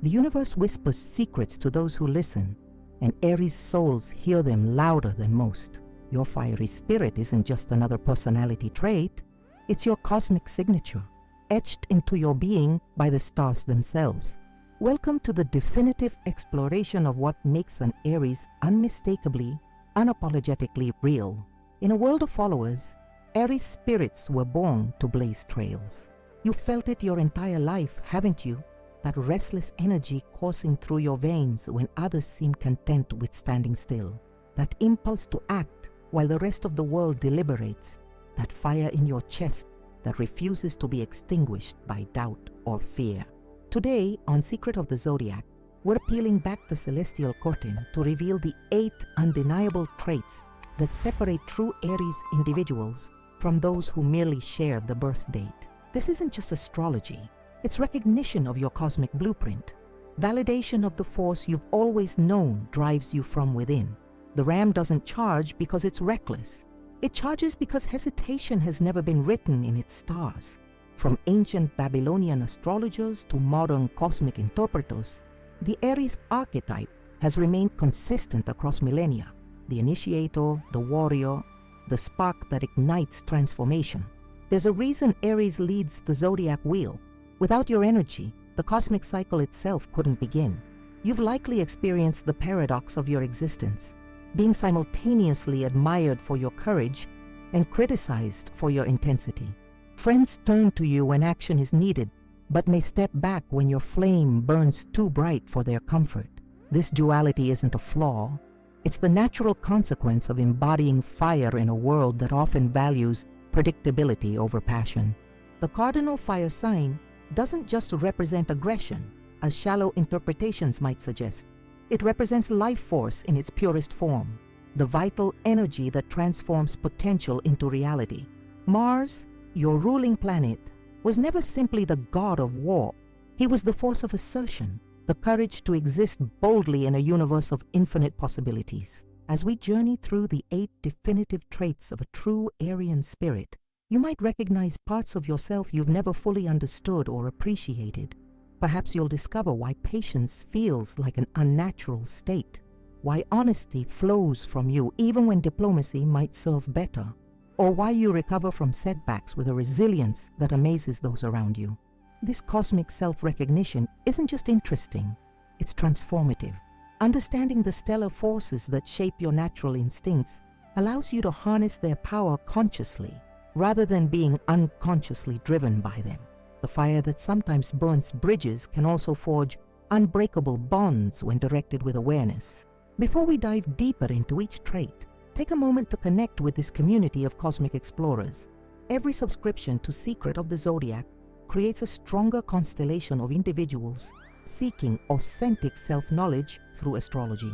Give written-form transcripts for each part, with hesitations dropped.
The universe whispers secrets to those who listen, and Aries souls hear them louder than most. Your fiery spirit isn't just another personality trait, it's your cosmic signature, etched into your being by the stars themselves. Welcome to the definitive exploration of what makes an Aries unmistakably, unapologetically real. In a world of followers, Aries spirits were born to blaze trails. You felt it your entire life, haven't you? That restless energy coursing through your veins when others seem content with standing still. That impulse to act while the rest of the world deliberates. That fire in your chest that refuses to be extinguished by doubt or fear. Today, on Secret of the Zodiac, we're peeling back the celestial curtain to reveal the 8 undeniable traits that separate true Aries individuals from those who merely share the birth date. This isn't just astrology, it's recognition of your cosmic blueprint. Validation of the force you've always known drives you from within. The ram doesn't charge because it's reckless. It charges because hesitation has never been written in its stars. From ancient Babylonian astrologers to modern cosmic interpreters, the Aries archetype has remained consistent across millennia. The initiator, the warrior, the spark that ignites transformation. There's a reason Aries leads the zodiac wheel. Without your energy, the cosmic cycle itself couldn't begin. You've likely experienced the paradox of your existence, being simultaneously admired for your courage and criticized for your intensity. Friends turn to you when action is needed, but may step back when your flame burns too bright for their comfort. This duality isn't a flaw. It's the natural consequence of embodying fire in a world that often values predictability over passion. The cardinal fire sign doesn't just represent aggression, as shallow interpretations might suggest. It represents life force in its purest form, the vital energy that transforms potential into reality. Mars, your ruling planet, was never simply the god of war. He was the force of assertion, the courage to exist boldly in a universe of infinite possibilities. As we journey through the 8 definitive traits of a true Aryan spirit, you might recognize parts of yourself you've never fully understood or appreciated. Perhaps you'll discover why patience feels like an unnatural state, why honesty flows from you even when diplomacy might serve better, or why you recover from setbacks with a resilience that amazes those around you. This cosmic self-recognition isn't just interesting, it's transformative. Understanding the stellar forces that shape your natural instincts allows you to harness their power consciously, rather than being unconsciously driven by them. The fire that sometimes burns bridges can also forge unbreakable bonds when directed with awareness. Before we dive deeper into each trait, take a moment to connect with this community of cosmic explorers. Every subscription to Secret of the Zodiac creates a stronger constellation of individuals seeking authentic self-knowledge through astrology.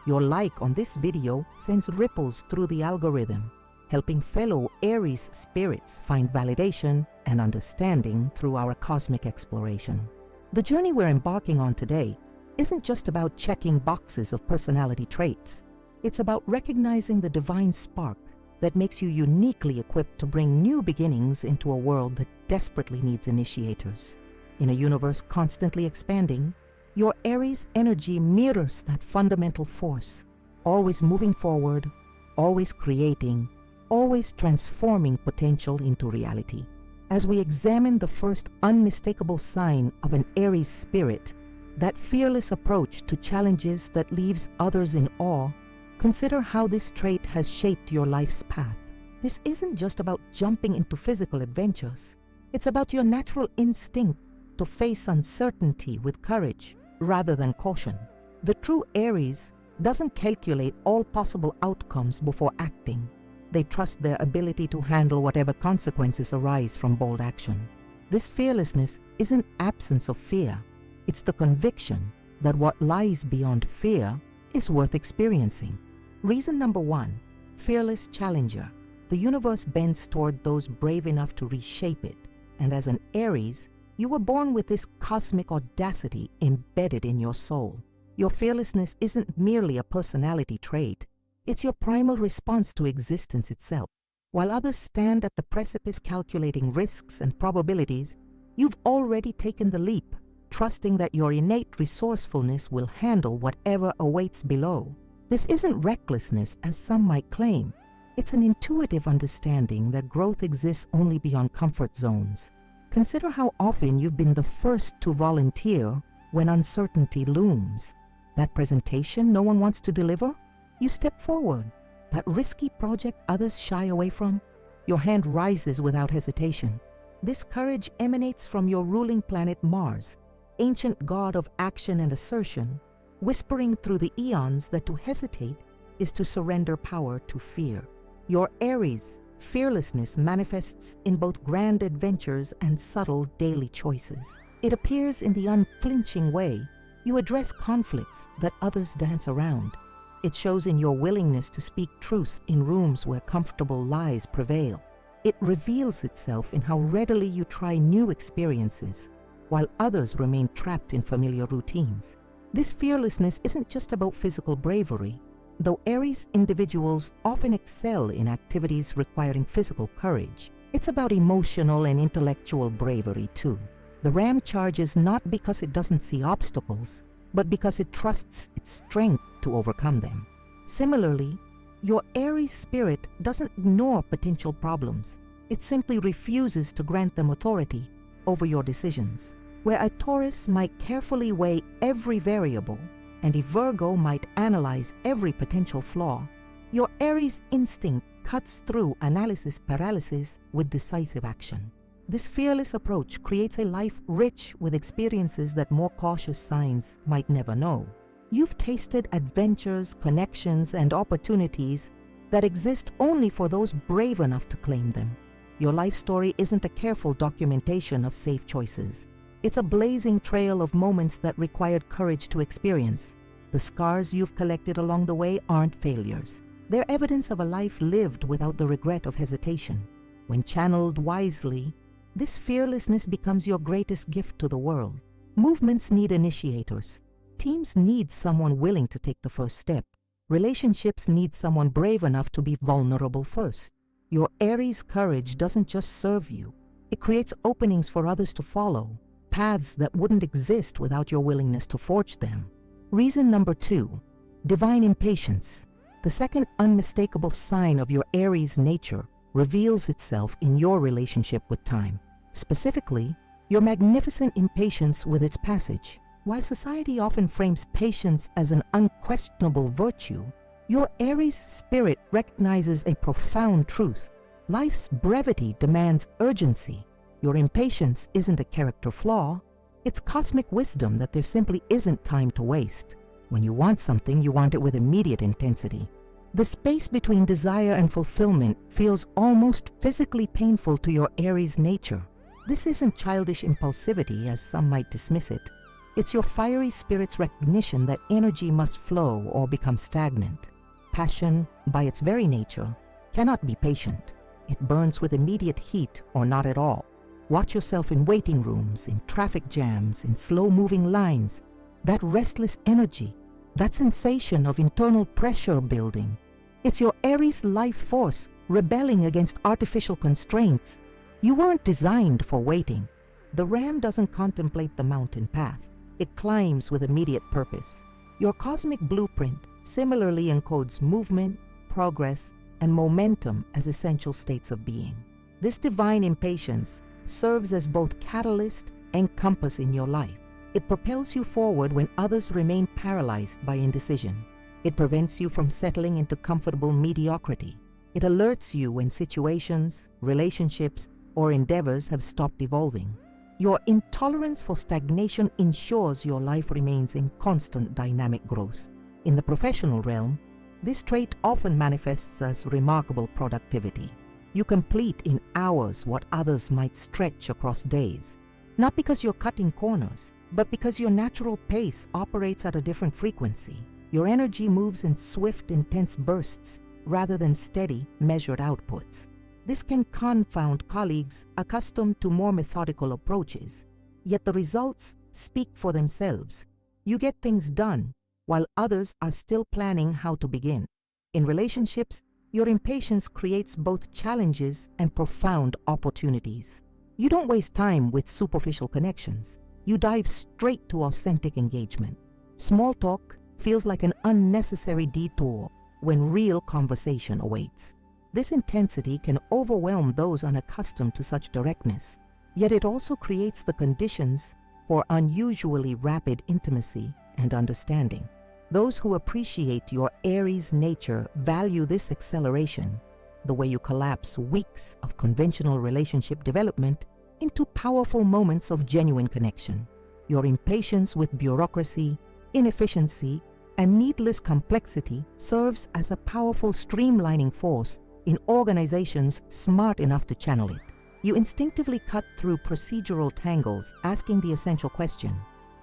Your like on this video sends ripples through the algorithm, helping fellow Aries spirits find validation and understanding through our cosmic exploration. The journey we're embarking on today isn't just about checking boxes of personality traits. It's about recognizing the divine spark that makes you uniquely equipped to bring new beginnings into a world that desperately needs initiators. In a universe constantly expanding, your Aries energy mirrors that fundamental force, always moving forward, always creating, always transforming potential into reality. As we examine the first unmistakable sign of an Aries spirit, that fearless approach to challenges that leaves others in awe, consider how this trait has shaped your life's path. This isn't just about jumping into physical adventures. It's about your natural instinct to face uncertainty with courage rather than caution. The true Aries doesn't calculate all possible outcomes before acting. They trust their ability to handle whatever consequences arise from bold action. This fearlessness isn't absence of fear. It's the conviction that what lies beyond fear is worth experiencing. Reason number 1, fearless challenger. The universe bends toward those brave enough to reshape it. And as an Aries, you were born with this cosmic audacity embedded in your soul. Your fearlessness isn't merely a personality trait. It's your primal response to existence itself. While others stand at the precipice calculating risks and probabilities, you've already taken the leap, trusting that your innate resourcefulness will handle whatever awaits below. This isn't recklessness, as some might claim. It's an intuitive understanding that growth exists only beyond comfort zones. Consider how often you've been the first to volunteer when uncertainty looms. That presentation no one wants to deliver? You step forward. That risky project others shy away from? Your hand rises without hesitation. This courage emanates from your ruling planet Mars, ancient god of action and assertion, whispering through the eons that to hesitate is to surrender power to fear. Your Aries fearlessness manifests in both grand adventures and subtle daily choices. It appears in the unflinching way you address conflicts that others dance around. It shows in your willingness to speak truth in rooms where comfortable lies prevail. It reveals itself in how readily you try new experiences, while others remain trapped in familiar routines. This fearlessness isn't just about physical bravery, though Aries individuals often excel in activities requiring physical courage. It's about emotional and intellectual bravery too. The ram charges not because it doesn't see obstacles, but because it trusts its strength to overcome them. Similarly, your Aries spirit doesn't ignore potential problems. It simply refuses to grant them authority over your decisions. Where a Taurus might carefully weigh every variable, and a Virgo might analyze every potential flaw, your Aries instinct cuts through analysis paralysis with decisive action. This fearless approach creates a life rich with experiences that more cautious signs might never know. You've tasted adventures, connections, and opportunities that exist only for those brave enough to claim them. Your life story isn't a careful documentation of safe choices. It's a blazing trail of moments that required courage to experience. The scars you've collected along the way aren't failures. They're evidence of a life lived without the regret of hesitation. When channeled wisely, this fearlessness becomes your greatest gift to the world. Movements need initiators. Teams need someone willing to take the first step. Relationships need someone brave enough to be vulnerable first. Your Aries courage doesn't just serve you. It creates openings for others to follow, paths that wouldn't exist without your willingness to forge them. Reason number 2, divine impatience. The second unmistakable sign of your Aries nature reveals itself in your relationship with time. Specifically, your magnificent impatience with its passage. While society often frames patience as an unquestionable virtue, your Aries spirit recognizes a profound truth. Life's brevity demands urgency. Your impatience isn't a character flaw. It's cosmic wisdom that there simply isn't time to waste. When you want something, you want it with immediate intensity. The space between desire and fulfillment feels almost physically painful to your Aries nature. This isn't childish impulsivity, as some might dismiss it. It's your fiery spirit's recognition that energy must flow or become stagnant. Passion, by its very nature, cannot be patient. It burns with immediate heat or not at all. Watch yourself in waiting rooms, in traffic jams, in slow-moving lines. That restless energy, that sensation of internal pressure building. It's your Aries life force rebelling against artificial constraints. You weren't designed for waiting. The ram doesn't contemplate the mountain path. It climbs with immediate purpose. Your cosmic blueprint similarly encodes movement, progress, and momentum as essential states of being. This divine impatience serves as both catalyst and compass in your life. It propels you forward when others remain paralyzed by indecision. It prevents you from settling into comfortable mediocrity. It alerts you when situations, relationships, or endeavors have stopped evolving. Your intolerance for stagnation ensures your life remains in constant dynamic growth. In the professional realm, this trait often manifests as remarkable productivity. You complete in hours what others might stretch across days, not because you're cutting corners, but because your natural pace operates at a different frequency. Your energy moves in swift, intense bursts rather than steady, measured outputs. This can confound colleagues accustomed to more methodical approaches, yet the results speak for themselves. You get things done, while others are still planning how to begin. In relationships, your impatience creates both challenges and profound opportunities. You don't waste time with superficial connections. You dive straight to authentic engagement. Small talk feels like an unnecessary detour when real conversation awaits. This intensity can overwhelm those unaccustomed to such directness, yet it also creates the conditions for unusually rapid intimacy and understanding. Those who appreciate your Aries nature value this acceleration, the way you collapse weeks of conventional relationship development into powerful moments of genuine connection. Your impatience with bureaucracy, inefficiency, and needless complexity serves as a powerful streamlining force in organizations smart enough to channel it. You instinctively cut through procedural tangles, asking the essential question,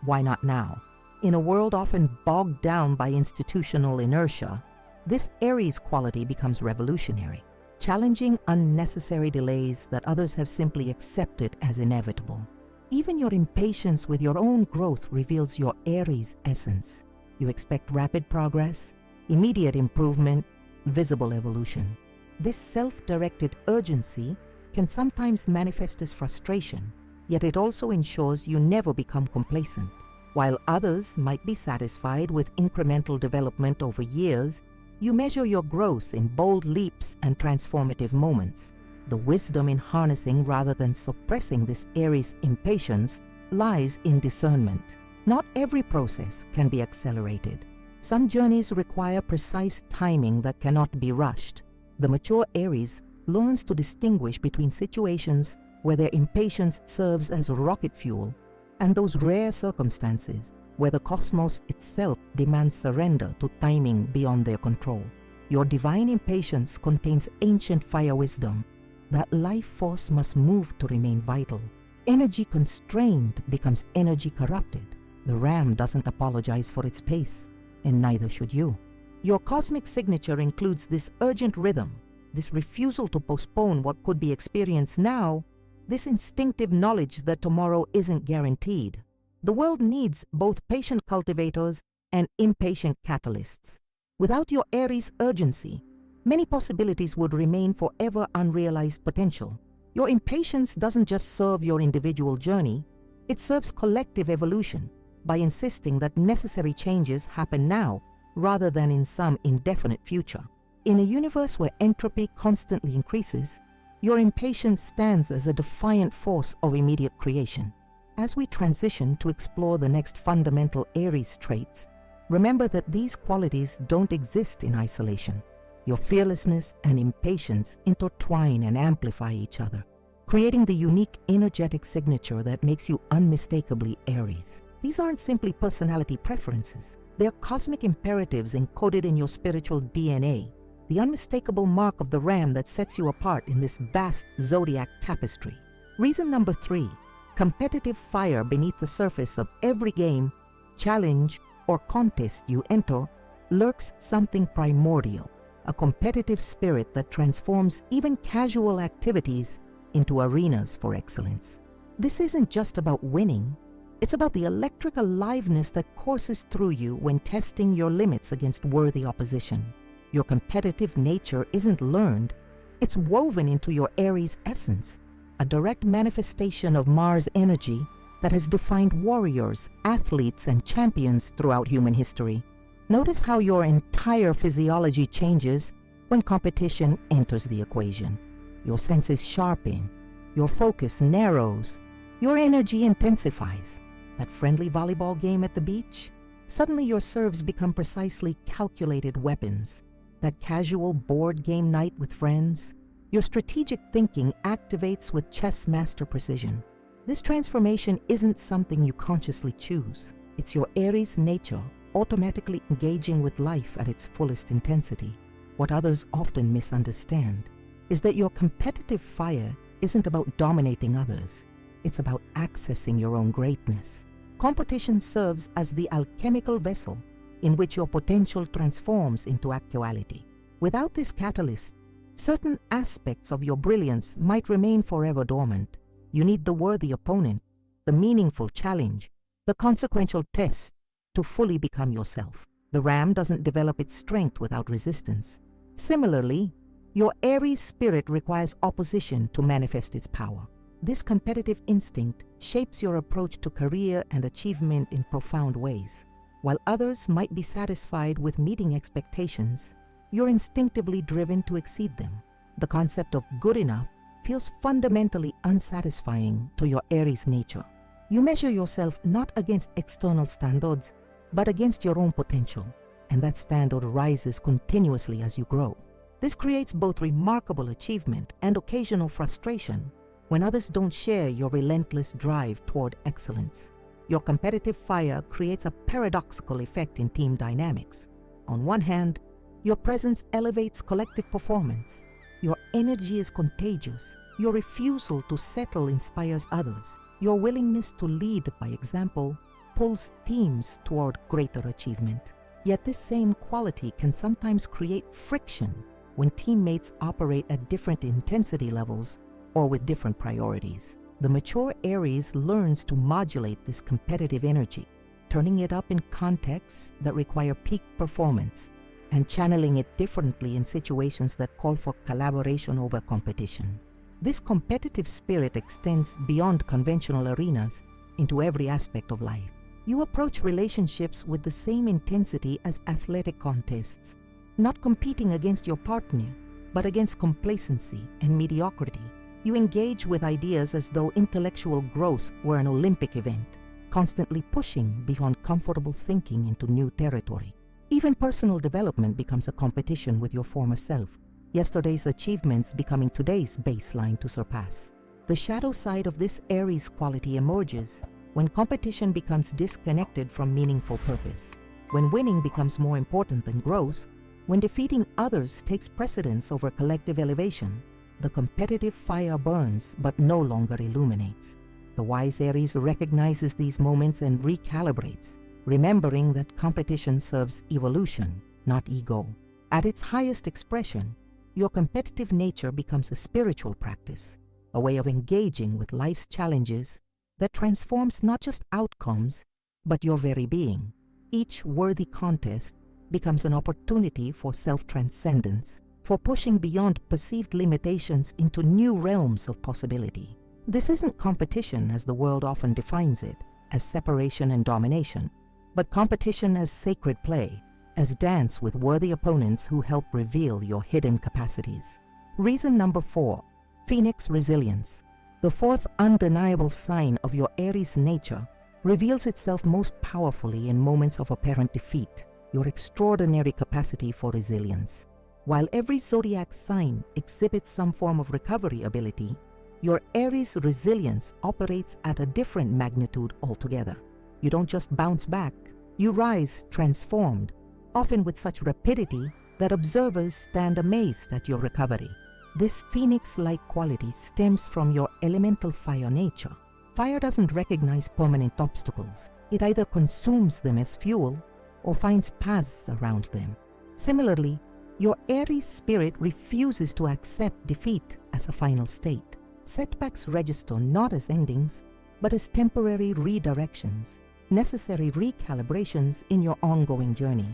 why not now? In a world often bogged down by institutional inertia, this Aries quality becomes revolutionary, challenging unnecessary delays that others have simply accepted as inevitable. Even your impatience with your own growth reveals your Aries essence. You expect rapid progress, immediate improvement, visible evolution. This self-directed urgency can sometimes manifest as frustration, yet it also ensures you never become complacent. While others might be satisfied with incremental development over years, you measure your growth in bold leaps and transformative moments. The wisdom in harnessing rather than suppressing this Aries impatience lies in discernment. Not every process can be accelerated. Some journeys require precise timing that cannot be rushed. The mature Aries learns to distinguish between situations where their impatience serves as rocket fuel and those rare circumstances where the cosmos itself demands surrender to timing beyond their control. Your divine impatience contains ancient fire wisdom. That life force must move to remain vital. Energy constrained becomes energy corrupted. The ram doesn't apologize for its pace, and neither should you. Your cosmic signature includes this urgent rhythm, this refusal to postpone what could be experienced now, this instinctive knowledge that tomorrow isn't guaranteed. The world needs both patient cultivators and impatient catalysts. Without your Aries urgency, many possibilities would remain forever unrealized potential. Your impatience doesn't just serve your individual journey, it serves collective evolution by insisting that necessary changes happen now rather than in some indefinite future. In a universe where entropy constantly increases, your impatience stands as a defiant force of immediate creation. As we transition to explore the next fundamental Aries traits, remember that these qualities don't exist in isolation. Your fearlessness and impatience intertwine and amplify each other, creating the unique energetic signature that makes you unmistakably Aries. These aren't simply personality preferences. They're cosmic imperatives encoded in your spiritual DNA, the unmistakable mark of the ram that sets you apart in this vast zodiac tapestry. Reason number 3, competitive fire beneath the surface of every game, challenge, or contest you enter lurks something primordial, a competitive spirit that transforms even casual activities into arenas for excellence. This isn't just about winning, it's about the electric aliveness that courses through you when testing your limits against worthy opposition. Your competitive nature isn't learned, it's woven into your Aries essence, a direct manifestation of Mars energy that has defined warriors, athletes, and champions throughout human history. Notice how your entire physiology changes when competition enters the equation. Your senses sharpen, your focus narrows, your energy intensifies. That friendly volleyball game at the beach? Suddenly your serves become precisely calculated weapons. That casual board game night with friends? Your strategic thinking activates with chess master precision. This transformation isn't something you consciously choose. It's your Aries nature automatically engaging with life at its fullest intensity. What others often misunderstand is that your competitive fire isn't about dominating others. It's about accessing your own greatness. Competition serves as the alchemical vessel in which your potential transforms into actuality. Without this catalyst, certain aspects of your brilliance might remain forever dormant. You need the worthy opponent, the meaningful challenge, the consequential test to fully become yourself. The ram doesn't develop its strength without resistance. Similarly, your Aries spirit requires opposition to manifest its power. This competitive instinct shapes your approach to career and achievement in profound ways. While others might be satisfied with meeting expectations, you're instinctively driven to exceed them. The concept of good enough feels fundamentally unsatisfying to your Aries nature. You measure yourself not against external standards, but against your own potential, and that standard rises continuously as you grow. This creates both remarkable achievement and occasional frustration when others don't share your relentless drive toward excellence. Your competitive fire creates a paradoxical effect in team dynamics. On one hand, your presence elevates collective performance. Your energy is contagious. Your refusal to settle inspires others. Your willingness to lead by example pulls teams toward greater achievement. Yet this same quality can sometimes create friction when teammates operate at different intensity levels or with different priorities. The mature Aries learns to modulate this competitive energy, turning it up in contexts that require peak performance and channeling it differently in situations that call for collaboration over competition. This competitive spirit extends beyond conventional arenas into every aspect of life. You approach relationships with the same intensity as athletic contests, not competing against your partner, but against complacency and mediocrity. You engage with ideas as though intellectual growth were an Olympic event, constantly pushing beyond comfortable thinking into new territory. Even personal development becomes a competition with your former self, yesterday's achievements becoming today's baseline to surpass. The shadow side of this Aries quality emerges when competition becomes disconnected from meaningful purpose, when winning becomes more important than growth, when defeating others takes precedence over collective elevation. The competitive fire burns but no longer illuminates. The wise Aries recognizes these moments and recalibrates, remembering that competition serves evolution, not ego. At its highest expression, your competitive nature becomes a spiritual practice, a way of engaging with life's challenges that transforms not just outcomes, but your very being. Each worthy contest becomes an opportunity for self-transcendence, for pushing beyond perceived limitations into new realms of possibility. This isn't competition as the world often defines it, as separation and domination, but competition as sacred play, as dance with worthy opponents who help reveal your hidden capacities. Reason number 4, Phoenix resilience. The fourth undeniable sign of your Aries nature reveals itself most powerfully in moments of apparent defeat, your extraordinary capacity for resilience. While every zodiac sign exhibits some form of recovery ability, your Aries resilience operates at a different magnitude altogether. You don't just bounce back, you rise transformed, often with such rapidity that observers stand amazed at your recovery. This phoenix-like quality stems from your elemental fire nature. Fire doesn't recognize permanent obstacles. It either consumes them as fuel or finds paths around them. Similarly, your Aries spirit refuses to accept defeat as a final state. Setbacks register not as endings, but as temporary redirections, necessary recalibrations in your ongoing journey.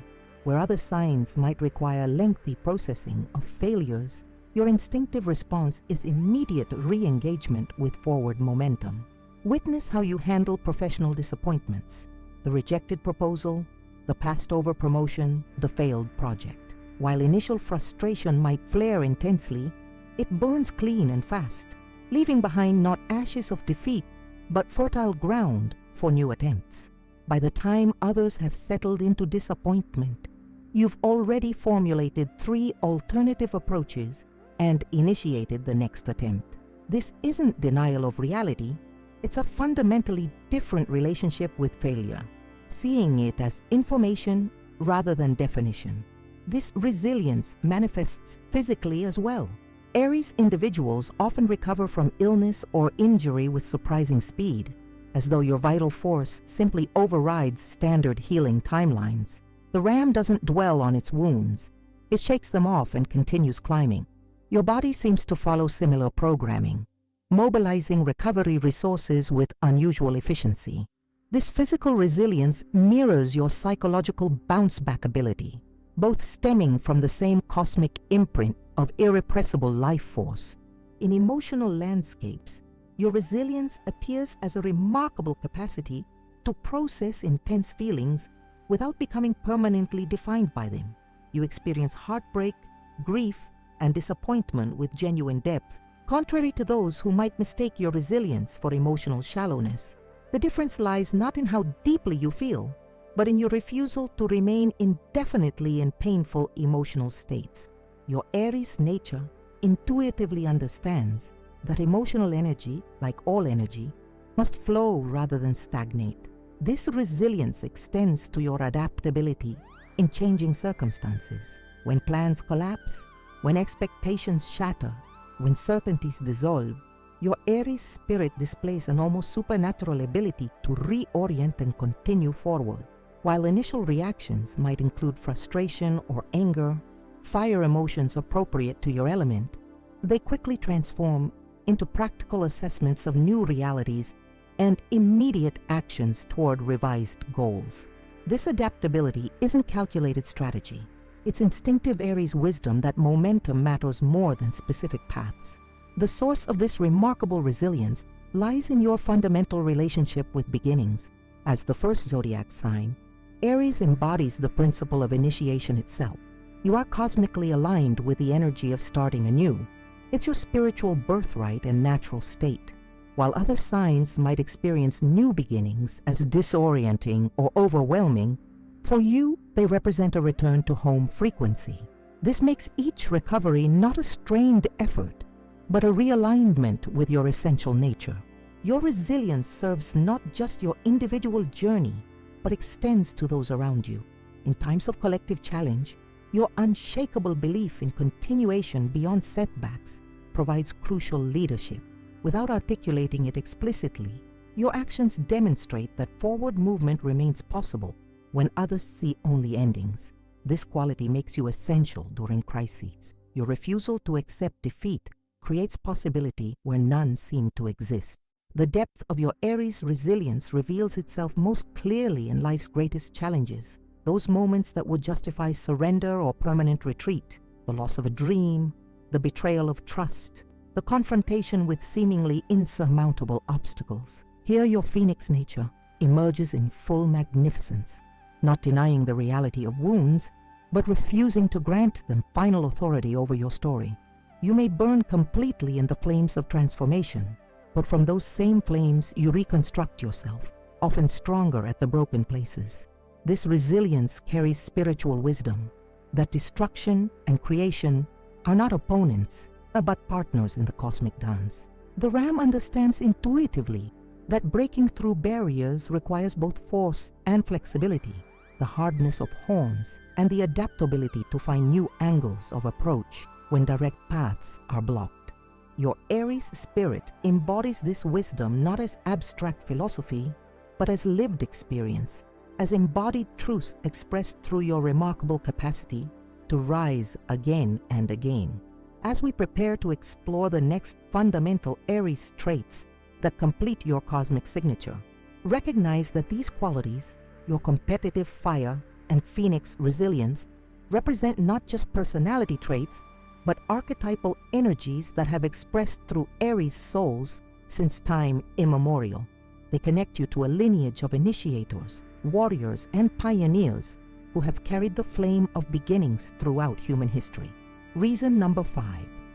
Where other signs might require lengthy processing of failures, your instinctive response is immediate re-engagement with forward momentum. Witness how you handle professional disappointments, the rejected proposal, the passed-over promotion, the failed project. While initial frustration might flare intensely, it burns clean and fast, leaving behind not ashes of defeat, but fertile ground for new attempts. By the time others have settled into disappointment, you've already formulated 3 alternative approaches and initiated the next attempt. This isn't denial of reality, it's a fundamentally different relationship with failure, seeing it as information rather than definition. This resilience manifests physically as well. Aries individuals often recover from illness or injury with surprising speed, as though your vital force simply overrides standard healing timelines. The ram doesn't dwell on its wounds. It shakes them off and continues climbing. Your body seems to follow similar programming, mobilizing recovery resources with unusual efficiency. This physical resilience mirrors your psychological bounce-back ability, both stemming from the same cosmic imprint of irrepressible life force. In emotional landscapes, Your resilience appears as a remarkable capacity to process intense feelings without becoming permanently defined by them. You experience heartbreak, grief, and disappointment with genuine depth, contrary to those who might mistake your resilience for emotional shallowness. The difference lies not in how deeply you feel, but in your refusal to remain indefinitely in painful emotional states. Your Aries nature intuitively understands that emotional energy, like all energy, must flow rather than stagnate. This resilience extends to your adaptability in changing circumstances. When plans collapse, when expectations shatter, when certainties dissolve, your Aries spirit displays an almost supernatural ability to reorient and continue forward. While initial reactions might include frustration or anger, fire emotions appropriate to your element, they quickly transform into practical assessments of new realities and immediate actions toward revised goals. This adaptability isn't calculated strategy. It's instinctive Aries wisdom that momentum matters more than specific paths. The source of this remarkable resilience lies in your fundamental relationship with beginnings. As the first zodiac sign, Aries embodies the principle of initiation itself. You are cosmically aligned with the energy of starting anew. It's your spiritual birthright and natural state. While other signs might experience new beginnings as disorienting or overwhelming, for you, they represent a return to home frequency. This makes each recovery not a strained effort, but a realignment with your essential nature. Your resilience serves not just your individual journey, but extends to those around you. In times of collective challenge, your unshakable belief in continuation beyond setbacks provides crucial leadership. Without articulating it explicitly, your actions demonstrate that forward movement remains possible when others see only endings. This quality makes you essential during crises. Your refusal to accept defeat creates possibility where none seem to exist. The depth of your Aries resilience reveals itself most clearly in life's greatest challenges, those moments that would justify surrender or permanent retreat, the loss of a dream, the betrayal of trust, the confrontation with seemingly insurmountable obstacles. Here your phoenix nature emerges in full magnificence, not denying the reality of wounds, but refusing to grant them final authority over your story. You may burn completely in the flames of transformation, but from those same flames you reconstruct yourself, often stronger at the broken places. This resilience carries spiritual wisdom, that destruction and creation are not opponents, but partners in the cosmic dance. The ram understands intuitively that breaking through barriers requires both force and flexibility, the hardness of horns, and the adaptability to find new angles of approach when direct paths are blocked. Your Aries spirit embodies this wisdom not as abstract philosophy, but as lived experience, as embodied truth expressed through your remarkable capacity to rise again and again. As we prepare to explore the next fundamental Aries traits that complete your cosmic signature, recognize that these qualities, your competitive fire and phoenix resilience, represent not just personality traits, but archetypal energies that have expressed through Aries souls since time immemorial. They connect you to a lineage of initiators, warriors, and pioneers who have carried the flame of beginnings throughout human history. Reason number 5,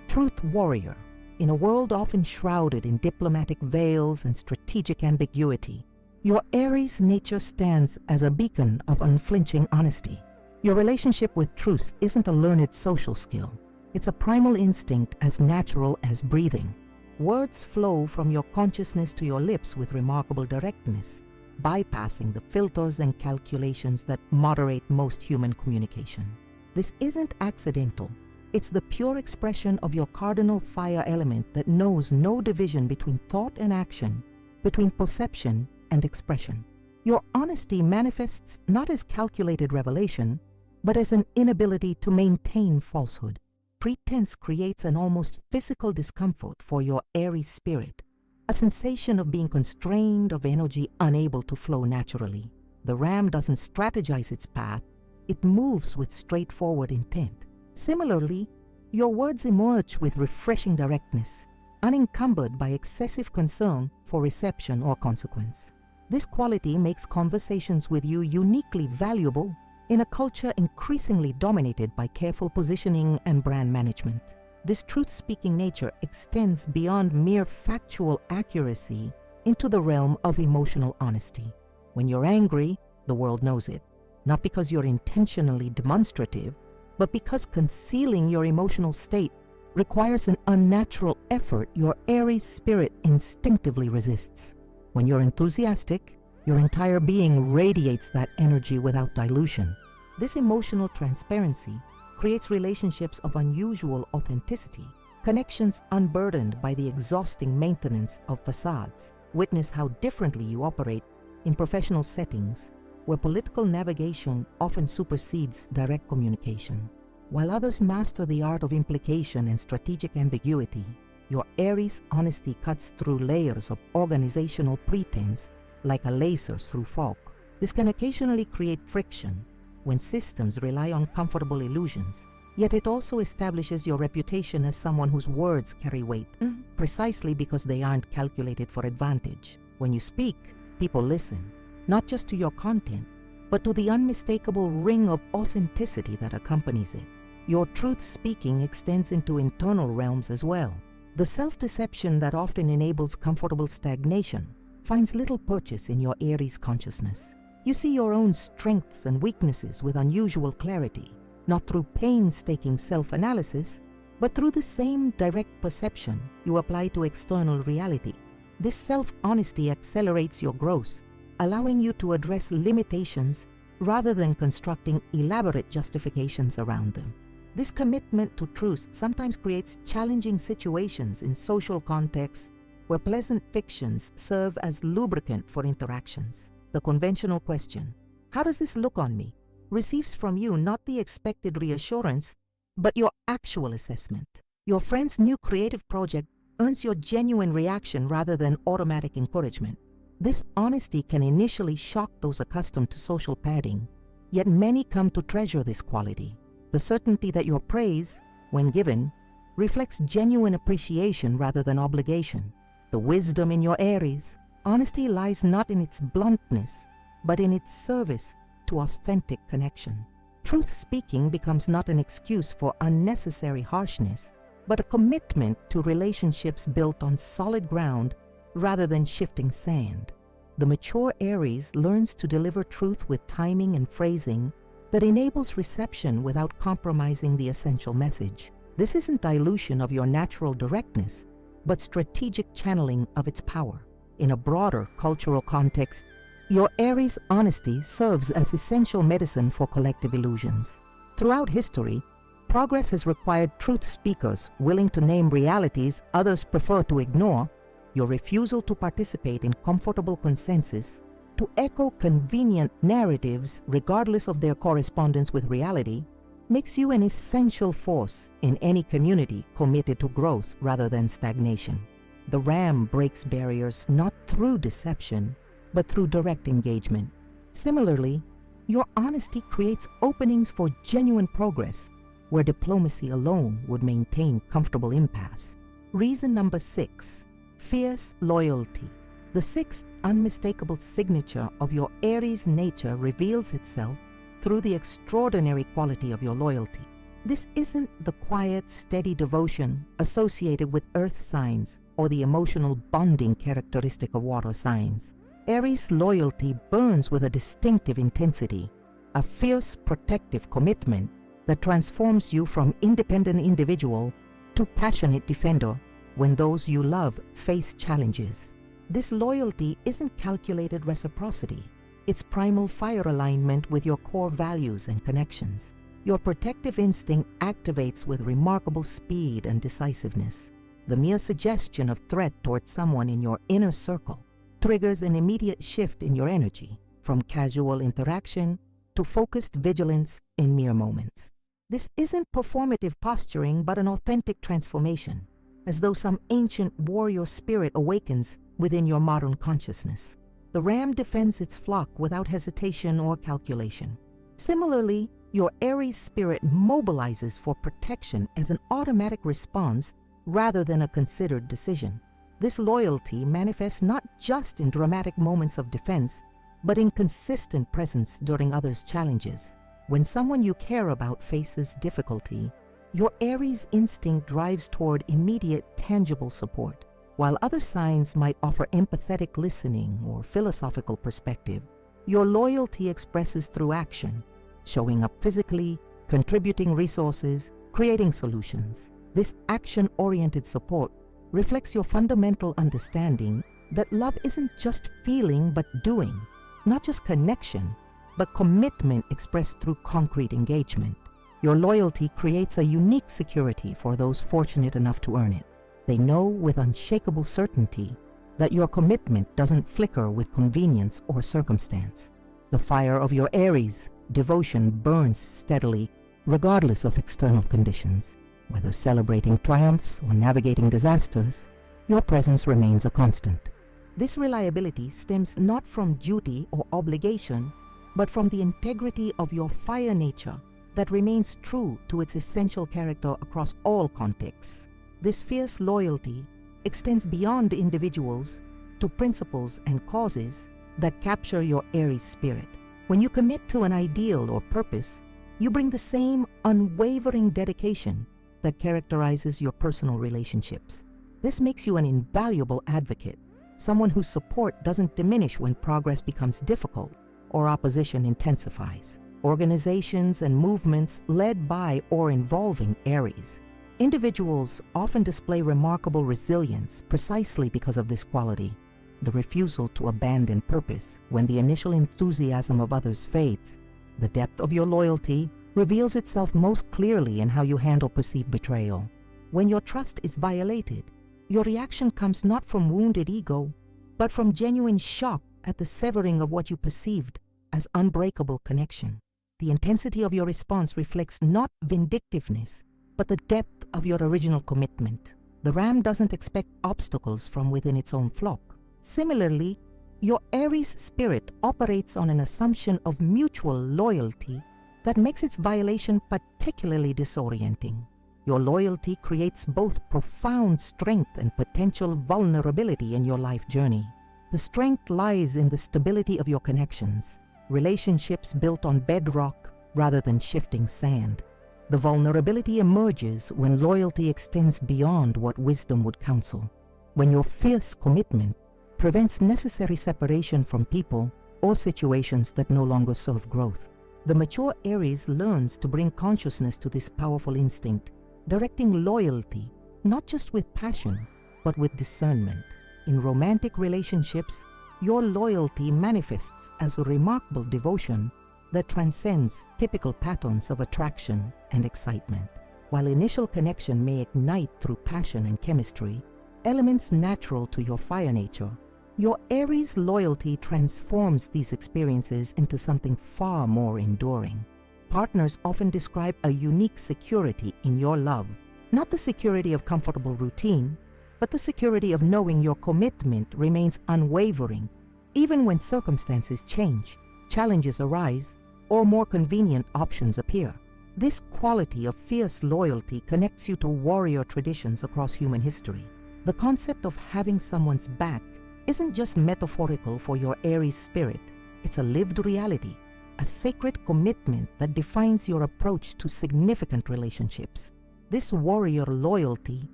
truth warrior. In a world often shrouded in diplomatic veils and strategic ambiguity, your Aries nature stands as a beacon of unflinching honesty. Your relationship with truth isn't a learned social skill. It's a primal instinct as natural as breathing. Words flow from your consciousness to your lips with remarkable directness, bypassing the filters and calculations that moderate most human communication. This isn't accidental. It's the pure expression of your cardinal fire element that knows no division between thought and action, between perception and expression. Your honesty manifests not as calculated revelation, but as an inability to maintain falsehood. Pretense creates an almost physical discomfort for your Aries spirit, a sensation of being constrained, of energy unable to flow naturally. The ram doesn't strategize its path, it moves with straightforward intent. Similarly, your words emerge with refreshing directness, unencumbered by excessive concern for reception or consequence. This quality makes conversations with you uniquely valuable in a culture increasingly dominated by careful positioning and brand management. This truth-speaking nature extends beyond mere factual accuracy into the realm of emotional honesty. When you're angry, the world knows it, not because you're intentionally demonstrative, but because concealing your emotional state requires an unnatural effort your Aries spirit instinctively resists. When you're enthusiastic, your entire being radiates that energy without dilution. This emotional transparency creates relationships of unusual authenticity, connections unburdened by the exhausting maintenance of facades. Witness how differently you operate in professional settings where political navigation often supersedes direct communication. While others master the art of implication and strategic ambiguity, your Aries honesty cuts through layers of organizational pretense like a laser through fog. This can occasionally create friction when systems rely on comfortable illusions, yet it also establishes your reputation as someone whose words carry weight, precisely because they aren't calculated for advantage. When you speak, people listen, not just to your content, but to the unmistakable ring of authenticity that accompanies it. Your truth-speaking extends into internal realms as well. The self-deception that often enables comfortable stagnation finds little purchase in your Aries consciousness. You see your own strengths and weaknesses with unusual clarity, not through painstaking self-analysis, but through the same direct perception you apply to external reality. This self-honesty accelerates your growth, allowing you to address limitations rather than constructing elaborate justifications around them. This commitment to truth sometimes creates challenging situations in social contexts where pleasant fictions serve as lubricant for interactions. The conventional question, "How does this look on me?" receives from you not the expected reassurance, but your actual assessment. Your friend's new creative project earns your genuine reaction rather than automatic encouragement. This honesty can initially shock those accustomed to social padding, yet many come to treasure this quality. The certainty that your praise, when given, reflects genuine appreciation rather than obligation. The wisdom in your Aries, honesty lies not in its bluntness, but in its service to authentic connection. Truth-speaking becomes not an excuse for unnecessary harshness, but a commitment to relationships built on solid ground rather than shifting sand. The mature Aries learns to deliver truth with timing and phrasing that enables reception without compromising the essential message. This isn't dilution of your natural directness, but strategic channeling of its power. In a broader cultural context, your Aries honesty serves as essential medicine for collective illusions. Throughout history, progress has required truth speakers willing to name realities others prefer to ignore. Your refusal to participate in comfortable consensus, to echo convenient narratives regardless of their correspondence with reality, makes you an essential force in any community committed to growth rather than stagnation. The ram breaks barriers not through deception, but through direct engagement. Similarly, your honesty creates openings for genuine progress where diplomacy alone would maintain comfortable impasse. Reason number 6, fierce loyalty. The sixth unmistakable signature of your Aries nature reveals itself through the extraordinary quality of your loyalty. This isn't the quiet, steady devotion associated with earth signs or the emotional bonding characteristic of water signs. Aries loyalty burns with a distinctive intensity, a fierce protective commitment that transforms you from independent individual to passionate defender when those you love face challenges. This loyalty isn't calculated reciprocity. It's primal fire alignment with your core values and connections. Your protective instinct activates with remarkable speed and decisiveness. The mere suggestion of threat towards someone in your inner circle triggers an immediate shift in your energy, from casual interaction to focused vigilance in mere moments. This isn't performative posturing, but an authentic transformation, as though some ancient warrior spirit awakens within your modern consciousness. The ram defends its flock without hesitation or calculation. Similarly, your Aries spirit mobilizes for protection as an automatic response rather than a considered decision. This loyalty manifests not just in dramatic moments of defense, but in consistent presence during others' challenges. When someone you care about faces difficulty, your Aries instinct drives toward immediate, tangible support. While other signs might offer empathetic listening or philosophical perspective, your loyalty expresses through action, showing up physically, contributing resources, creating solutions. This action-oriented support reflects your fundamental understanding that love isn't just feeling but doing, not just connection, but commitment expressed through concrete engagement. Your loyalty creates a unique security for those fortunate enough to earn it. They know with unshakable certainty that your commitment doesn't flicker with convenience or circumstance. The fire of your Aries devotion burns steadily, regardless of external conditions. Whether celebrating triumphs or navigating disasters, your presence remains a constant. This reliability stems not from duty or obligation, but from the integrity of your fire nature that remains true to its essential character across all contexts. This fierce loyalty extends beyond individuals to principles and causes that capture your Aries spirit. When you commit to an ideal or purpose, you bring the same unwavering dedication that characterizes your personal relationships. This makes you an invaluable advocate, someone whose support doesn't diminish when progress becomes difficult or opposition intensifies. Organizations and movements led by or involving Aries. Individuals often display remarkable resilience precisely because of this quality. The refusal to abandon purpose when the initial enthusiasm of others fades. The depth of your loyalty reveals itself most clearly in how you handle perceived betrayal. When your trust is violated, your reaction comes not from wounded ego, but from genuine shock at the severing of what you perceived as unbreakable connection. The intensity of your response reflects not vindictiveness, but the depth of your original commitment. The ram doesn't expect obstacles from within its own flock. Similarly, your Aries spirit operates on an assumption of mutual loyalty that makes its violation particularly disorienting. Your loyalty creates both profound strength and potential vulnerability in your life journey. The strength lies in the stability of your connections, relationships built on bedrock rather than shifting sand. The vulnerability emerges when loyalty extends beyond what wisdom would counsel, when your fierce commitment prevents necessary separation from people or situations that no longer serve growth. The mature Aries learns to bring consciousness to this powerful instinct, directing loyalty not just with passion, but with discernment. In romantic relationships, your loyalty manifests as a remarkable devotion that transcends typical patterns of attraction and excitement. While initial connection may ignite through passion and chemistry, elements natural to your fire nature, your Aries loyalty transforms these experiences into something far more enduring. Partners often describe a unique security in your love, not the security of comfortable routine, but the security of knowing your commitment remains unwavering, even when circumstances change, challenges arise, or more convenient options appear. This quality of fierce loyalty connects you to warrior traditions across human history. The concept of having someone's back isn't just metaphorical for your Aries spirit, it's a lived reality, a sacred commitment that defines your approach to significant relationships. This warrior loyalty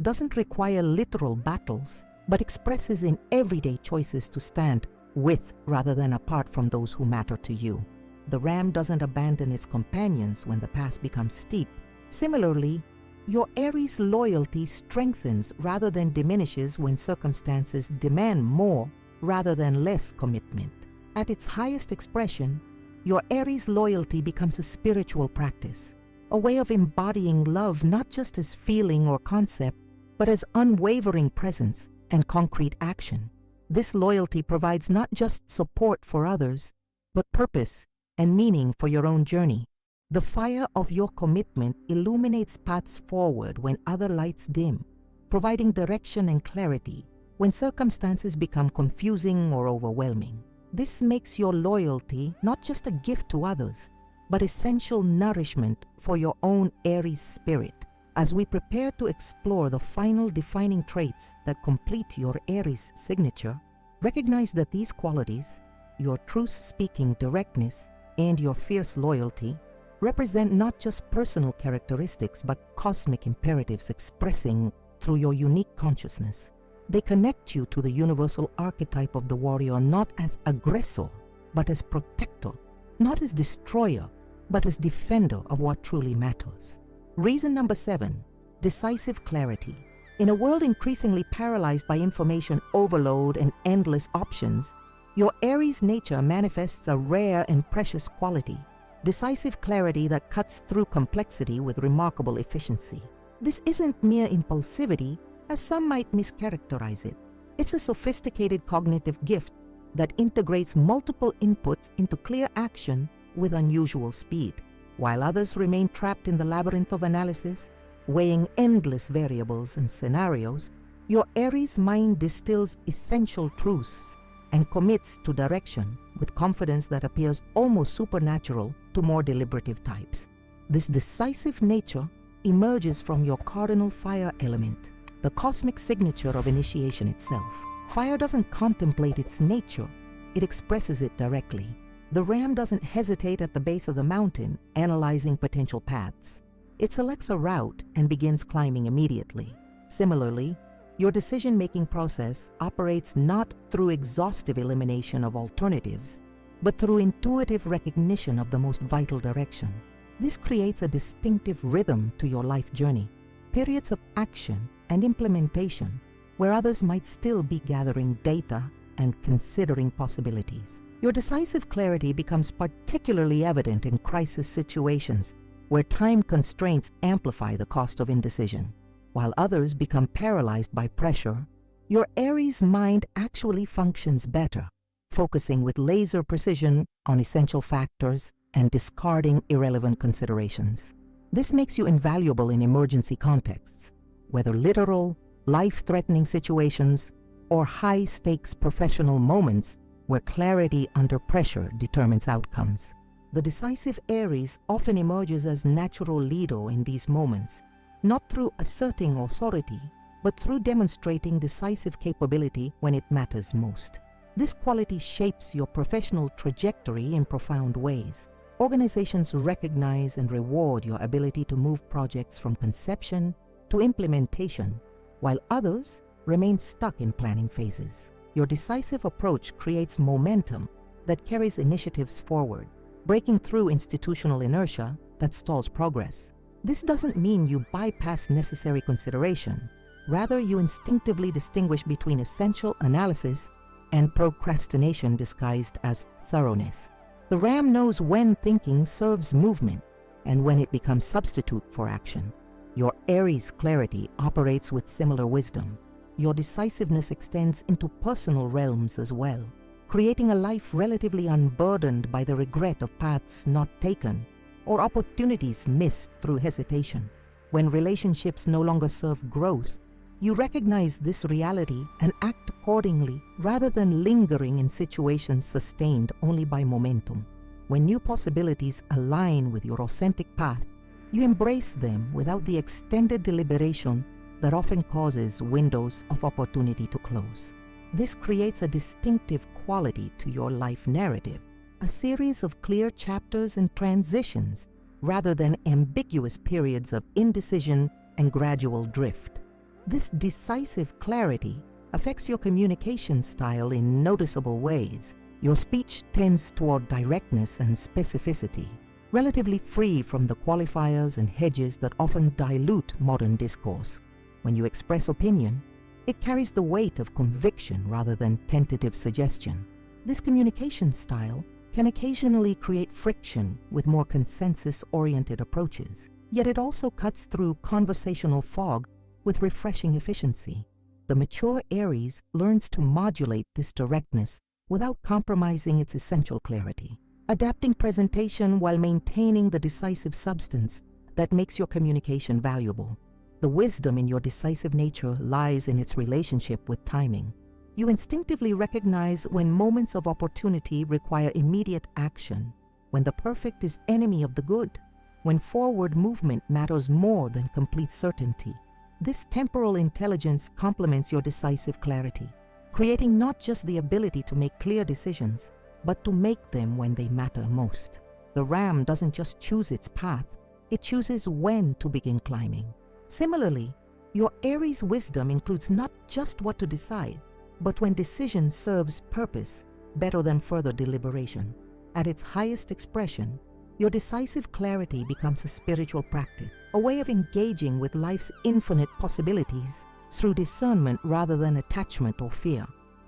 doesn't require literal battles, but expresses in everyday choices to stand with rather than apart from those who matter to you. The ram doesn't abandon its companions when the path becomes steep. Similarly, your Aries loyalty strengthens rather than diminishes when circumstances demand more rather than less commitment. At its highest expression, your Aries loyalty becomes a spiritual practice, a way of embodying love not just as feeling or concept, but as unwavering presence and concrete action. This loyalty provides not just support for others, but purpose and meaning for your own journey. The fire of your commitment illuminates paths forward when other lights dim, providing direction and clarity when circumstances become confusing or overwhelming. This makes your loyalty not just a gift to others, but essential nourishment for your own Aries spirit. As we prepare to explore the final defining traits that complete your Aries signature, recognize that these qualities, your truth-speaking directness and your fierce loyalty, represent not just personal characteristics but cosmic imperatives expressing through your unique consciousness. They connect you to the universal archetype of the warrior not as aggressor, but as protector, not as destroyer, but as defender of what truly matters. Reason number 7, decisive clarity. In a world increasingly paralyzed by information overload and endless options, your Aries nature manifests a rare and precious quality, decisive clarity that cuts through complexity with remarkable efficiency. This isn't mere impulsivity, as some might mischaracterize it. It's a sophisticated cognitive gift that integrates multiple inputs into clear action with unusual speed. While others remain trapped in the labyrinth of analysis, weighing endless variables and scenarios, your Aries mind distills essential truths and commits to direction with confidence that appears almost supernatural to more deliberative types. This decisive nature emerges from your cardinal fire element, the cosmic signature of initiation itself. Fire doesn't contemplate its nature, it expresses it directly. The ram doesn't hesitate at the base of the mountain, analyzing potential paths. It selects a route and begins climbing immediately. Similarly, your decision-making process operates not through exhaustive elimination of alternatives, but through intuitive recognition of the most vital direction. This creates a distinctive rhythm to your life journey, periods of action and implementation where others might still be gathering data and considering possibilities. Your decisive clarity becomes particularly evident in crisis situations where time constraints amplify the cost of indecision. While others become paralyzed by pressure, your Aries mind actually functions better, focusing with laser precision on essential factors and discarding irrelevant considerations. This makes you invaluable in emergency contexts, whether literal, life-threatening situations or high-stakes professional moments where clarity under pressure determines outcomes. The decisive Aries often emerges as natural leader in these moments, not through asserting authority, but through demonstrating decisive capability when it matters most. This quality shapes your professional trajectory in profound ways. Organizations recognize and reward your ability to move projects from conception to implementation, while others remain stuck in planning phases. Your decisive approach creates momentum that carries initiatives forward, breaking through institutional inertia that stalls progress. This doesn't mean you bypass necessary consideration. Rather, you instinctively distinguish between essential analysis and procrastination disguised as thoroughness. The ram knows when thinking serves movement and when it becomes substitute for action. Your Aries clarity operates with similar wisdom. Your decisiveness extends into personal realms as well, creating a life relatively unburdened by the regret of paths not taken or opportunities missed through hesitation. When relationships no longer serve growth, you recognize this reality and act accordingly rather than lingering in situations sustained only by momentum. When new possibilities align with your authentic path, you embrace them without the extended deliberation that often causes windows of opportunity to close. This creates a distinctive quality to your life narrative, a series of clear chapters and transitions rather than ambiguous periods of indecision and gradual drift. This decisive clarity affects your communication style in noticeable ways. Your speech tends toward directness and specificity, relatively free from the qualifiers and hedges that often dilute modern discourse. When you express opinion, it carries the weight of conviction rather than tentative suggestion. This communication style can occasionally create friction with more consensus-oriented approaches, yet it also cuts through conversational fog with refreshing efficiency. The mature Aries learns to modulate this directness without compromising its essential clarity, adapting presentation while maintaining the decisive substance that makes your communication valuable. The wisdom in your decisive nature lies in its relationship with timing. You instinctively recognize when moments of opportunity require immediate action, when the perfect is enemy of the good, when forward movement matters more than complete certainty. This temporal intelligence complements your decisive clarity, creating not just the ability to make clear decisions, but to make them when they matter most. The ram doesn't just choose its path, it chooses when to begin climbing. Similarly, your Aries wisdom includes not just what to decide, but when decision serves purpose better than further deliberation. At its highest expression, your decisive clarity becomes a spiritual practice, a way of engaging with life's infinite possibilities through discernment rather than attachment or fear.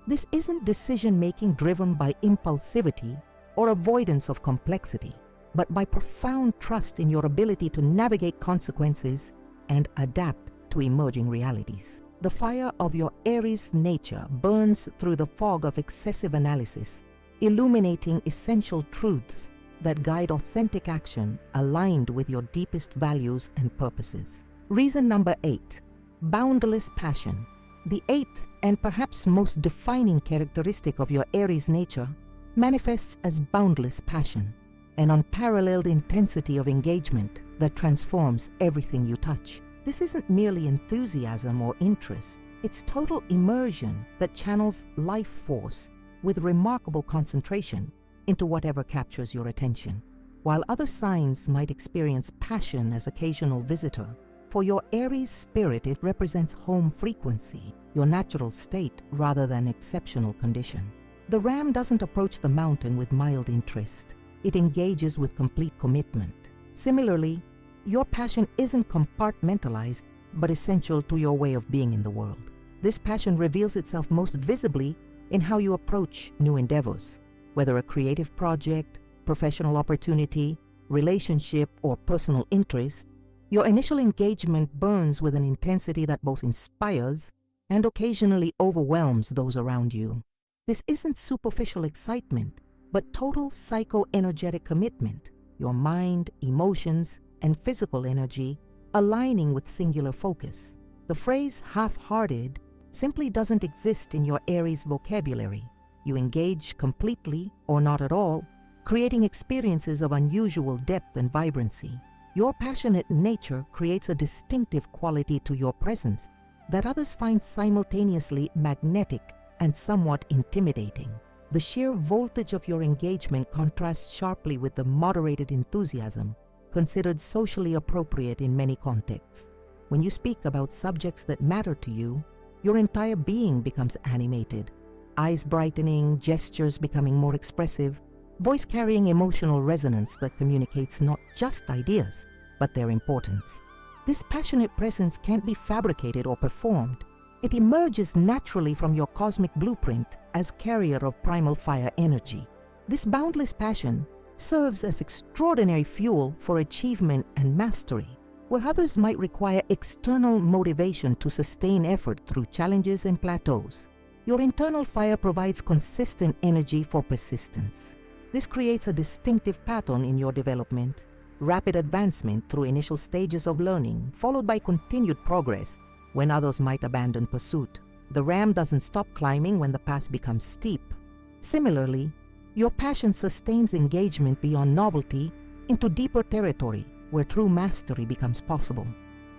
This isn't decision-making driven by impulsivity or avoidance of complexity, but by profound trust in your ability to navigate consequences and adapt to emerging realities. The fire of your Aries nature burns through the fog of excessive analysis, illuminating essential truths that guide authentic action aligned with your deepest values and purposes. Reason number 8, boundless passion. The eighth and perhaps most defining characteristic of your Aries nature manifests as boundless passion, an unparalleled intensity of engagement that transforms everything you touch. This isn't merely enthusiasm or interest, it's total immersion that channels life force with remarkable concentration into whatever captures your attention. While other signs might experience passion as occasional visitor, for your Aries spirit it represents home frequency, your natural state rather than exceptional condition. The ram doesn't approach the mountain with mild interest, it engages with complete commitment. Similarly, your passion isn't compartmentalized, but essential to your way of being in the world. This passion reveals itself most visibly in how you approach new endeavors, whether a creative project, professional opportunity, relationship, or personal interest. Your initial engagement burns with an intensity that both inspires and occasionally overwhelms those around you. This isn't superficial excitement, but total psycho-energetic commitment, your mind, emotions, and physical energy aligning with singular focus. The phrase half-hearted simply doesn't exist in your Aries vocabulary. You engage completely or not at all, creating experiences of unusual depth and vibrancy. Your passionate nature creates a distinctive quality to your presence that others find simultaneously magnetic and somewhat intimidating. The sheer voltage of your engagement contrasts sharply with the moderated enthusiasm considered socially appropriate in many contexts. When you speak about subjects that matter to you, your entire being becomes animated, eyes brightening, gestures becoming more expressive, voice carrying emotional resonance that communicates not just ideas, but their importance. This passionate presence can't be fabricated or performed. It emerges naturally from your cosmic blueprint as carrier of primal fire energy. This boundless passion serves as extraordinary fuel for achievement and mastery, where others might require external motivation to sustain effort through challenges and plateaus. Your internal fire provides consistent energy for persistence. This creates a distinctive pattern in your development, rapid advancement through initial stages of learning, followed by continued progress when others might abandon pursuit. The ram doesn't stop climbing when the path becomes steep. Similarly, your passion sustains engagement beyond novelty into deeper territory where true mastery becomes possible.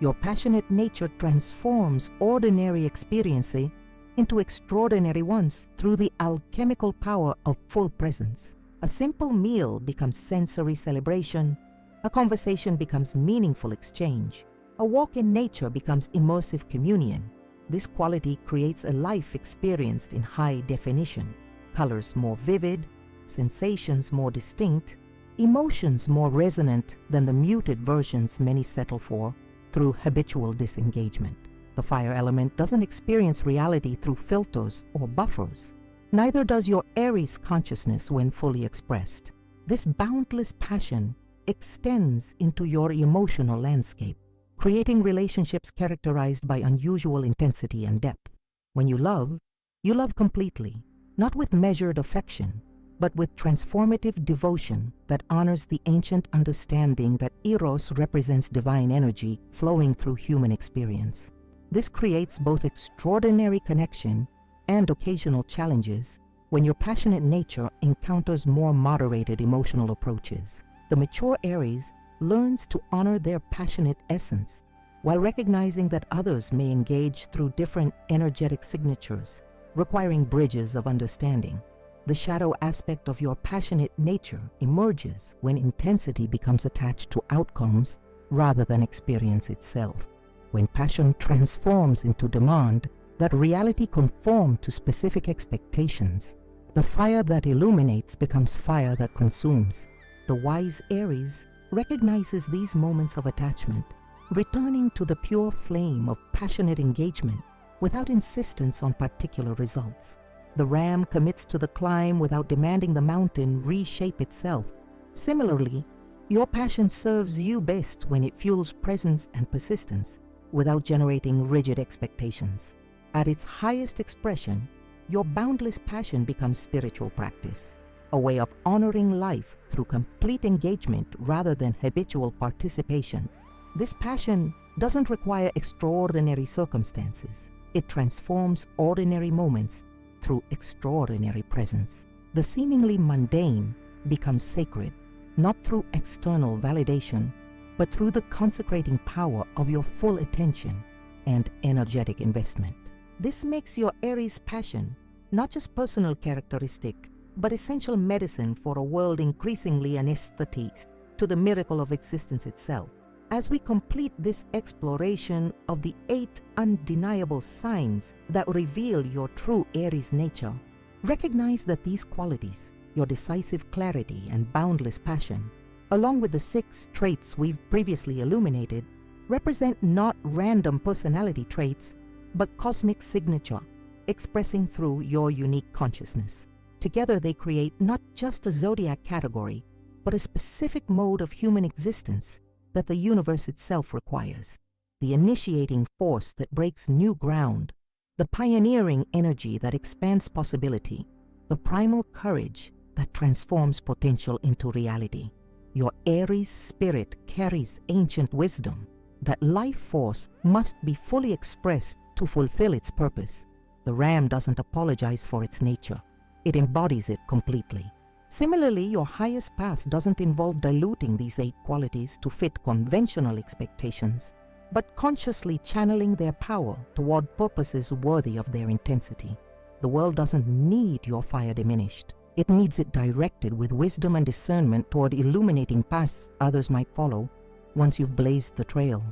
Your passionate nature transforms ordinary experiences into extraordinary ones through the alchemical power of full presence. A simple meal becomes sensory celebration, a conversation becomes meaningful exchange, a walk in nature becomes immersive communion. This quality creates a life experienced in high definition, colors more vivid, sensations more distinct, emotions more resonant than the muted versions many settle for through habitual disengagement. The fire element doesn't experience reality through filters or buffers. Neither does your Aries consciousness when fully expressed. This boundless passion extends into your emotional landscape, creating relationships characterized by unusual intensity and depth. When you love completely, not with measured affection, but with transformative devotion that honors the ancient understanding that Eros represents divine energy flowing through human experience. This creates both extraordinary connection and occasional challenges when your passionate nature encounters more moderated emotional approaches. The mature Aries learns to honor their passionate essence while recognizing that others may engage through different energetic signatures, requiring bridges of understanding. The shadow aspect of your passionate nature emerges when intensity becomes attached to outcomes rather than experience itself. When passion transforms into demand, that reality conforms to specific expectations. The fire that illuminates becomes fire that consumes. The wise Aries recognizes these moments of attachment, returning to the pure flame of passionate engagement without insistence on particular results. The ram commits to the climb without demanding the mountain reshape itself. Similarly, your passion serves you best when it fuels presence and persistence without generating rigid expectations. At its highest expression, your boundless passion becomes spiritual practice, a way of honoring life through complete engagement rather than habitual participation. This passion doesn't require extraordinary circumstances. It transforms ordinary moments through extraordinary presence. The seemingly mundane becomes sacred, not through external validation, but through the consecrating power of your full attention and energetic investment. This makes your Aries passion not just personal characteristic, but essential medicine for a world increasingly anesthetized to the miracle of existence itself. As we complete this exploration of the 8 undeniable signs that reveal your true Aries nature, recognize that these qualities, your decisive clarity and boundless passion, along with the 6 traits we've previously illuminated, represent not random personality traits, but cosmic signature, expressing through your unique consciousness. Together they create not just a zodiac category, but a specific mode of human existence that the universe itself requires. The initiating force that breaks new ground, the pioneering energy that expands possibility, the primal courage that transforms potential into reality. Your Aries spirit carries ancient wisdom that life force must be fully expressed to fulfill its purpose. The ram doesn't apologize for its nature. It embodies it completely. Similarly, your highest path doesn't involve diluting these 8 qualities to fit conventional expectations, but consciously channeling their power toward purposes worthy of their intensity. The world doesn't need your fire diminished. It needs it directed with wisdom and discernment toward illuminating paths others might follow once you've blazed the trail.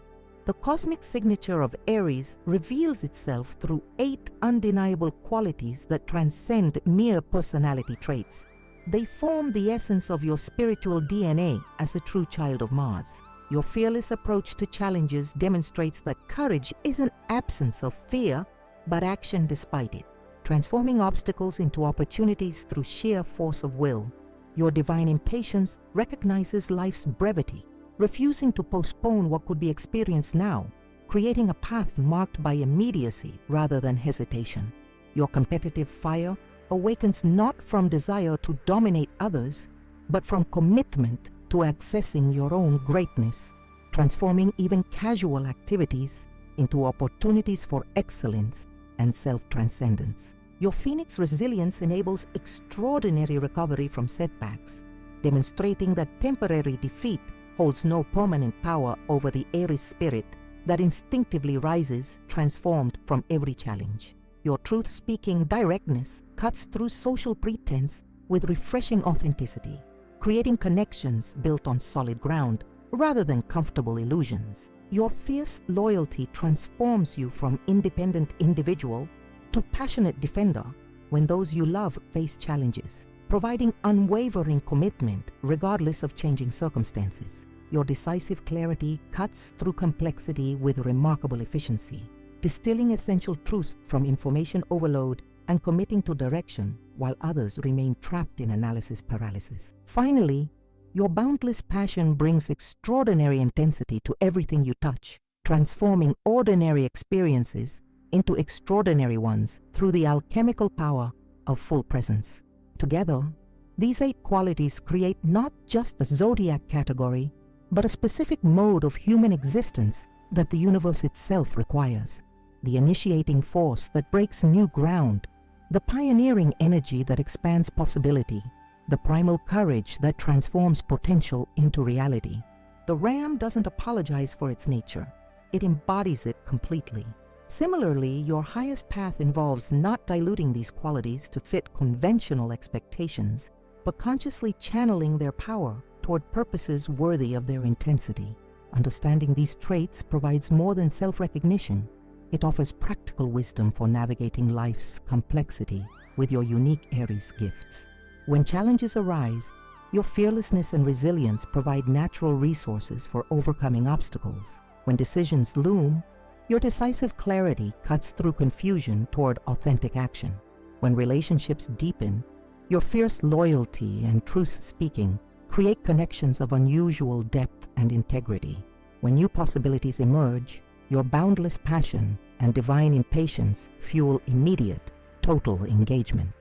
The cosmic signature of Aries reveals itself through 8 undeniable qualities that transcend mere personality traits. They form the essence of your spiritual DNA as a true child of Mars. Your fearless approach to challenges demonstrates that courage isn't absence of fear, but action despite it, transforming obstacles into opportunities through sheer force of will. Your divine impatience recognizes life's brevity, refusing to postpone what could be experienced now, creating a path marked by immediacy rather than hesitation. Your competitive fire awakens not from desire to dominate others, but from commitment to accessing your own greatness, transforming even casual activities into opportunities for excellence and self-transcendence. Your Phoenix resilience enables extraordinary recovery from setbacks, demonstrating that temporary defeat holds no permanent power over the Aries spirit that instinctively rises, transformed from every challenge. Your truth-speaking directness cuts through social pretense with refreshing authenticity, creating connections built on solid ground rather than comfortable illusions. Your fierce loyalty transforms you from independent individual to passionate defender when those you love face challenges, providing unwavering commitment regardless of changing circumstances. Your decisive clarity cuts through complexity with remarkable efficiency, distilling essential truth from information overload and committing to direction while others remain trapped in analysis paralysis. Finally, your boundless passion brings extraordinary intensity to everything you touch, transforming ordinary experiences into extraordinary ones through the alchemical power of full presence. Together, these 8 qualities create not just a zodiac category, but a specific mode of human existence that the universe itself requires. The initiating force that breaks new ground, the pioneering energy that expands possibility, the primal courage that transforms potential into reality. The ram doesn't apologize for its nature. It embodies it completely. Similarly, your highest path involves not diluting these qualities to fit conventional expectations, but consciously channeling their power toward purposes worthy of their intensity. Understanding these traits provides more than self-recognition. It offers practical wisdom for navigating life's complexity with your unique Aries gifts. When challenges arise, your fearlessness and resilience provide natural resources for overcoming obstacles. When decisions loom, your decisive clarity cuts through confusion toward authentic action. When relationships deepen, your fierce loyalty and truth-speaking create connections of unusual depth and integrity. When new possibilities emerge, your boundless passion and divine impatience fuel immediate, total engagement.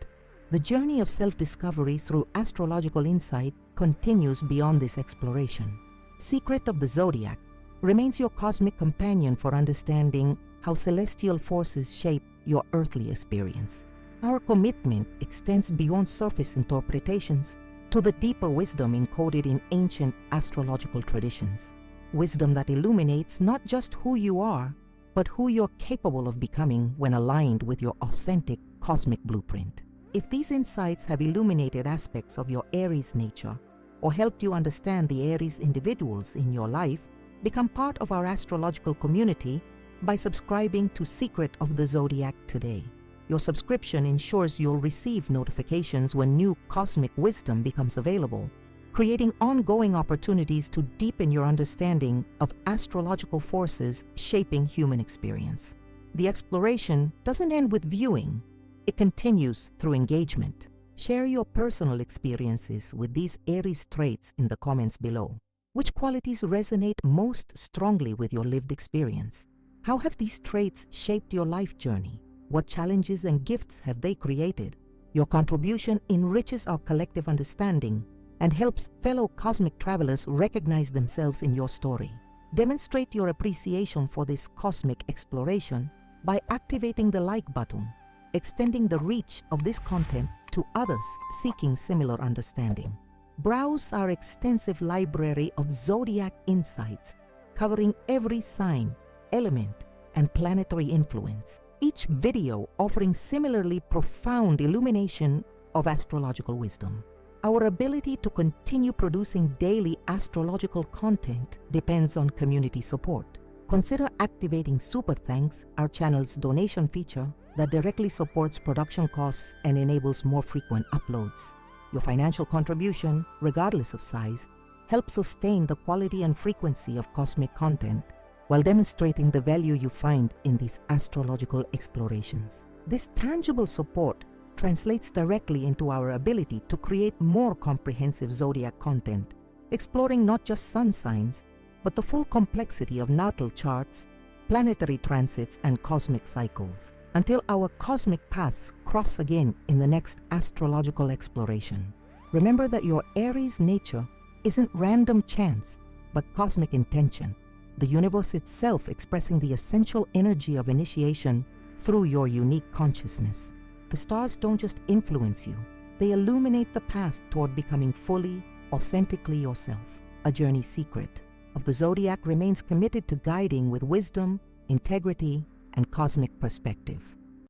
The journey of self-discovery through astrological insight continues beyond this exploration. Secret of the Zodiac remains your cosmic companion for understanding how celestial forces shape your earthly experience. Our commitment extends beyond surface interpretations to the deeper wisdom encoded in ancient astrological traditions. Wisdom that illuminates not just who you are, but who you're capable of becoming when aligned with your authentic cosmic blueprint. If these insights have illuminated aspects of your Aries nature or helped you understand the Aries individuals in your life, become part of our astrological community by subscribing to Secret of the Zodiac today. Your subscription ensures you'll receive notifications when new cosmic wisdom becomes available, creating ongoing opportunities to deepen your understanding of astrological forces shaping human experience. The exploration doesn't end with viewing. It continues through engagement. Share your personal experiences with these Aries traits in the comments below. Which qualities resonate most strongly with your lived experience? How have these traits shaped your life journey? What challenges and gifts have they created? Your contribution enriches our collective understanding and helps fellow cosmic travelers recognize themselves in your story. Demonstrate your appreciation for this cosmic exploration by activating the like button, extending the reach of this content to others seeking similar understanding. Browse our extensive library of zodiac insights covering every sign, element, and planetary influence, each video offering similarly profound illumination of astrological wisdom. Our ability to continue producing daily astrological content depends on community support. Consider activating Super Thanks, our channel's donation feature that directly supports production costs and enables more frequent uploads. Your financial contribution, regardless of size, helps sustain the quality and frequency of cosmic content while demonstrating the value you find in these astrological explorations. This tangible support translates directly into our ability to create more comprehensive zodiac content, exploring not just sun signs, but the full complexity of natal charts, planetary transits, and cosmic cycles. Until our cosmic paths cross again in the next astrological exploration, remember that your Aries nature isn't random chance, but cosmic intention, the universe itself expressing the essential energy of initiation through your unique consciousness. The stars don't just influence you, they illuminate the path toward becoming fully, authentically yourself. A journey Secret of the Zodiac remains committed to guiding with wisdom, integrity, and cosmic perspective.